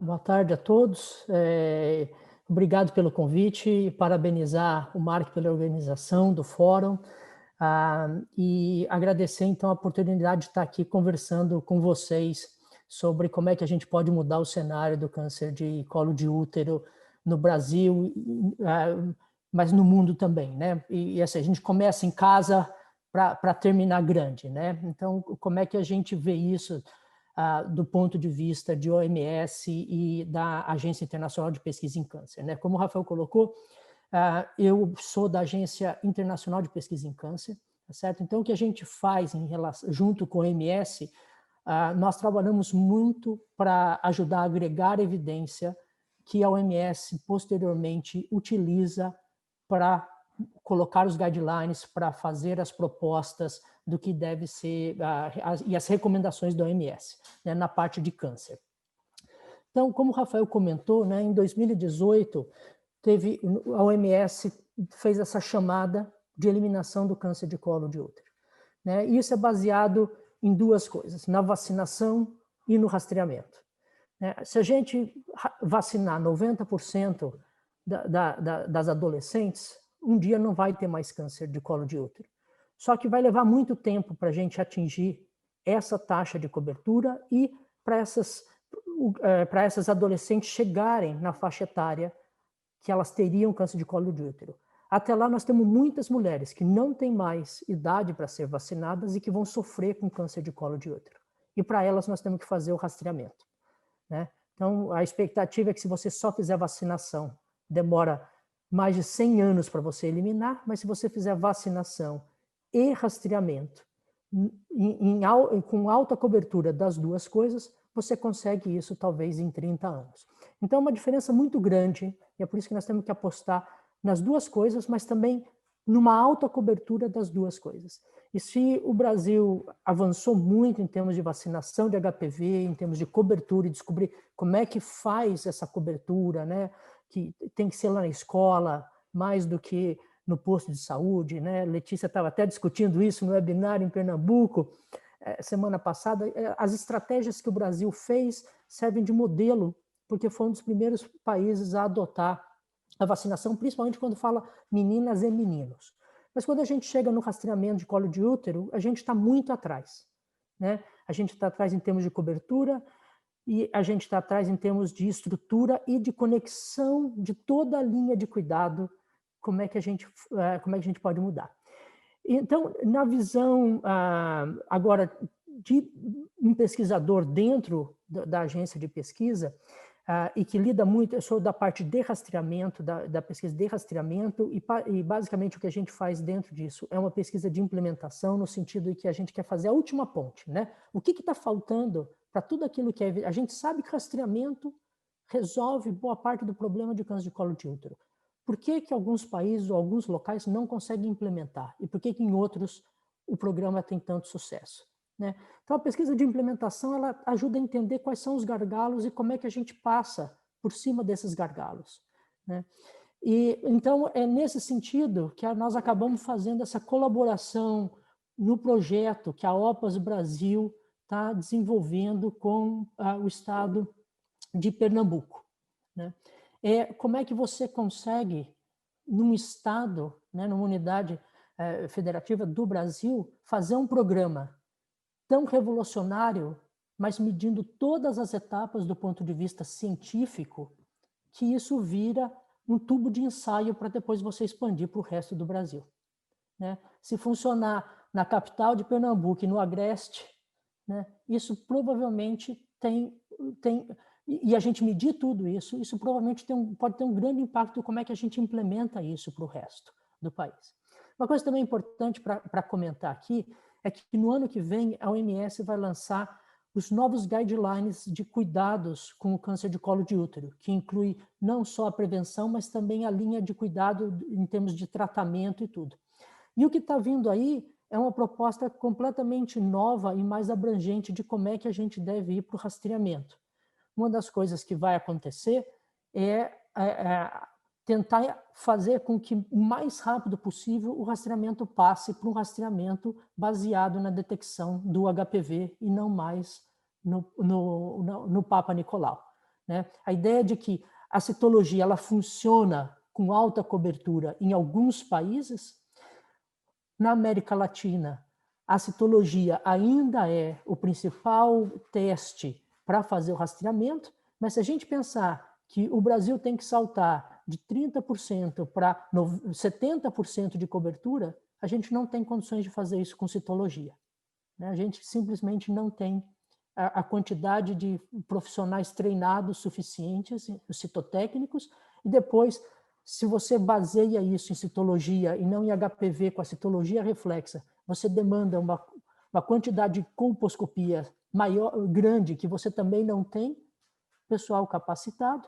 Boa tarde a todos. Obrigado pelo convite e parabenizar o Mark pela organização do fórum, e agradecer então a oportunidade de estar aqui conversando com vocês sobre como é que a gente pode mudar o cenário do câncer de colo de útero no Brasil, mas no mundo também, né? E assim, a gente começa em casa para terminar grande, né? Então, como é que a gente vê isso do ponto de vista de OMS e da Agência Internacional de Pesquisa em Câncer, né? Como o Rafael colocou, eu sou da Agência Internacional de Pesquisa em Câncer, tá certo? Então, o que a gente faz em relação, junto com a OMS, nós trabalhamos muito para ajudar a agregar evidência que a OMS posteriormente utiliza para colocar os guidelines, para fazer as propostas do que deve ser, e as recomendações da OMS, né, na parte de câncer. Então, como o Rafael comentou, né, em 2018, a OMS fez essa chamada de eliminação do câncer de colo de útero, né? Isso é baseado em duas coisas, na vacinação e no rastreamento, né? Se a gente vacinar 90% das adolescentes, um dia não vai ter mais câncer de colo de útero. Só que vai levar muito tempo para a gente atingir essa taxa de cobertura e para essas adolescentes chegarem na faixa etária que elas teriam câncer de colo de útero. Até lá nós temos muitas mulheres que não têm mais idade para ser vacinadas e que vão sofrer com câncer de colo de útero. E para elas nós temos que fazer o rastreamento, né? Então a expectativa é que se você só fizer vacinação, demora mais de 100 anos para você eliminar, mas se você fizer vacinação e rastreamento com alta cobertura das duas coisas, você consegue isso talvez em 30 anos. Então é uma diferença muito grande, e é por isso que nós temos que apostar nas duas coisas, mas também numa alta cobertura das duas coisas. E se o Brasil avançou muito em termos de vacinação de HPV, em termos de cobertura, e descobrir como é que faz essa cobertura, né? Que tem que ser lá na escola, mais do que no posto de saúde, né? Letícia estava até discutindo isso no webinar em Pernambuco, semana passada. As estratégias que o Brasil fez servem de modelo, porque foi um dos primeiros países a adotar a vacinação, principalmente quando fala meninas e meninos. Mas quando a gente chega no rastreamento de colo de útero, a gente está muito atrás, né? A gente está atrás em termos de cobertura e a gente está atrás em termos de estrutura e de conexão de toda a linha de cuidado. Como é que a gente pode mudar? Então, na visão agora de um pesquisador dentro da agência de pesquisa, e que lida muito, eu sou da parte de rastreamento, da pesquisa de rastreamento, e basicamente o que a gente faz dentro disso é uma pesquisa de implementação, no sentido de que a gente quer fazer a última ponte, né? O que está faltando para tudo aquilo que a gente sabe que rastreamento resolve boa parte do problema de câncer de colo de útero. Por que alguns países ou alguns locais não conseguem implementar? E por que em outros o programa tem tanto sucesso, né? Então, a pesquisa de implementação ela ajuda a entender quais são os gargalos e como é que a gente passa por cima desses gargalos, né? E então é nesse sentido que nós acabamos fazendo essa colaboração no projeto que a OPAS Brasil está desenvolvendo com o estado de Pernambuco, né? Como é que você consegue, num estado, né, numa unidade federativa do Brasil, fazer um programa tão revolucionário, mas medindo todas as etapas do ponto de vista científico, que isso vira um tubo de ensaio para depois você expandir para o resto do Brasil, né? Se funcionar na capital de Pernambuco e no Agreste, né, isso provavelmente e a gente medir tudo isso, isso provavelmente pode ter um grande impacto como é que a gente implementa isso para o resto do país. Uma coisa também importante para comentar aqui é que no ano que vem a OMS vai lançar os novos guidelines de cuidados com o câncer de colo de útero, que inclui não só a prevenção, mas também a linha de cuidado em termos de tratamento e tudo. E o que está vindo aí é uma proposta completamente nova e mais abrangente de como é que a gente deve ir para o rastreamento. Uma das coisas que vai acontecer é tentar fazer com que o mais rápido possível o rastreamento passe para um rastreamento baseado na detecção do HPV e não mais no Papa Nicolau, né? A ideia de que a citologia ela funciona com alta cobertura em alguns países. Na América Latina, a citologia ainda é o principal teste para fazer o rastreamento, mas se a gente pensar que o Brasil tem que saltar de 30% para 70% de cobertura, a gente não tem condições de fazer isso com citologia, né? A gente simplesmente não tem a quantidade de profissionais treinados suficientes, citotécnicos, e depois, se você baseia isso em citologia e não em HPV com a citologia reflexa, você demanda uma quantidade de colposcopia maior, grande, que você também não tem pessoal capacitado,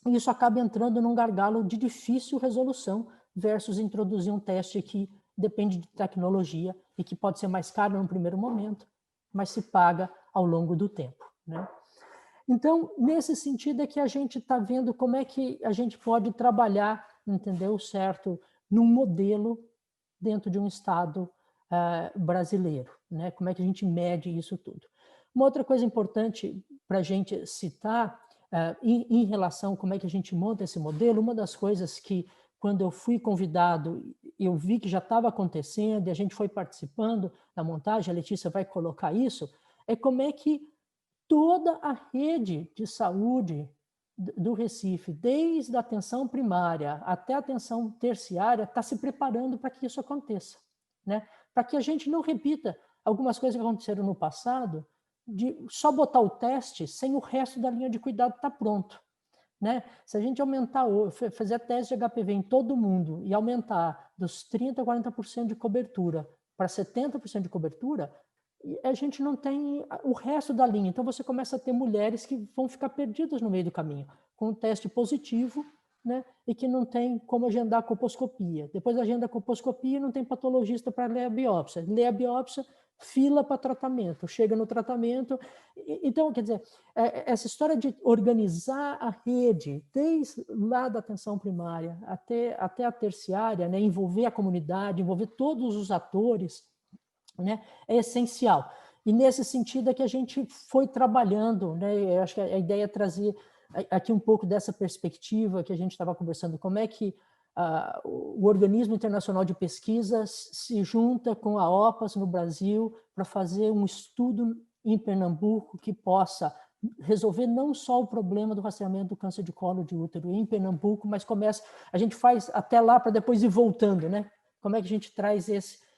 e isso acaba entrando num gargalo de difícil resolução versus introduzir um teste que depende de tecnologia e que pode ser mais caro no primeiro momento, mas se paga ao longo do tempo, né? Então, nesse sentido é que a gente está vendo como é que a gente pode trabalhar, entendeu, certo, num modelo dentro de um Estado brasileiro, né? Como é que a gente mede isso tudo. Uma outra coisa importante para a gente citar, em relação a como é que a gente monta esse modelo, uma das coisas que, quando eu fui convidado, eu vi que já estava acontecendo e a gente foi participando da montagem, a Letícia vai colocar isso, é como é que toda a rede de saúde do Recife, desde a atenção primária até a atenção terciária, está se preparando para que isso aconteça, né? Para que a gente não repita algumas coisas que aconteceram no passado, de só botar o teste sem o resto da linha de cuidado estar pronto, né? Se a gente aumentar, fazer teste de HPV em todo mundo e aumentar dos 30% a 40% de cobertura para 70% de cobertura, a gente não tem o resto da linha. Então, você começa a ter mulheres que vão ficar perdidas no meio do caminho, com um teste positivo, né, e que não tem como agendar a colposcopia. Depois agenda a colposcopia e não tem patologista para ler a biópsia. Lê a biópsia, fila para tratamento. Chega no tratamento. Então, quer dizer, essa história de organizar a rede, desde lá da atenção primária até a terciária, né, envolver a comunidade, envolver todos os atores, né, é essencial. E nesse sentido é que a gente foi trabalhando, né, eu acho que a ideia é trazer aqui um pouco dessa perspectiva que a gente estava conversando, como é que o Organismo Internacional de Pesquisa se junta com a OPAS no Brasil para fazer um estudo em Pernambuco que possa resolver não só o problema do rastreamento do câncer de colo de útero em Pernambuco, mas a gente faz até lá para depois ir voltando, né? Como é que a gente traz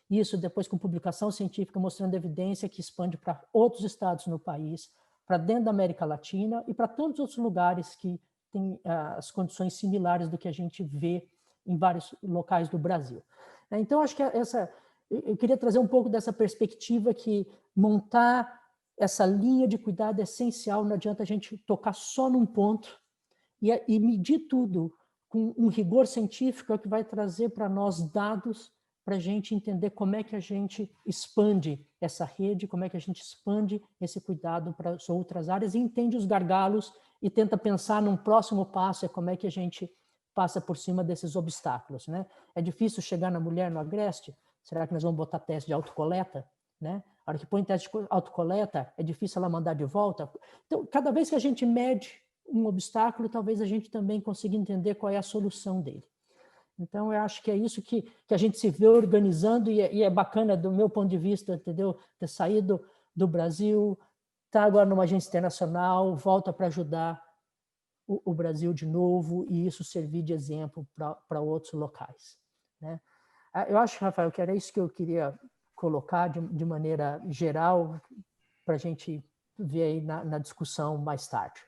isso depois com publicação científica mostrando evidência que expande para outros estados no país, para dentro da América Latina e para tantos outros lugares que têm as condições similares do que a gente vê em vários locais do Brasil. Então, acho que eu queria trazer um pouco dessa perspectiva que montar essa linha de cuidado é essencial, não adianta a gente tocar só num ponto e medir tudo com um rigor científico, é o que vai trazer para nós dados para a gente entender como é que a gente expande essa rede, como é que a gente expande esse cuidado para as outras áreas e entende os gargalos e tenta pensar num próximo passo, é como é que a gente passa por cima desses obstáculos, né? É difícil chegar na mulher no Agreste? Será que nós vamos botar teste de autocoleta, né? A hora que põe teste de autocoleta, é difícil ela mandar de volta. Então, cada vez que a gente mede um obstáculo, talvez a gente também consiga entender qual é a solução dele. Então, eu acho que é isso que a gente se vê organizando e é bacana, do meu ponto de vista, entendeu? Ter saído do Brasil, estar agora numa agência internacional, volta para ajudar o Brasil de novo e isso servir de exemplo para outros locais, né? Eu acho, Rafael, que era isso que eu queria colocar de maneira geral para a gente ver aí na discussão mais tarde.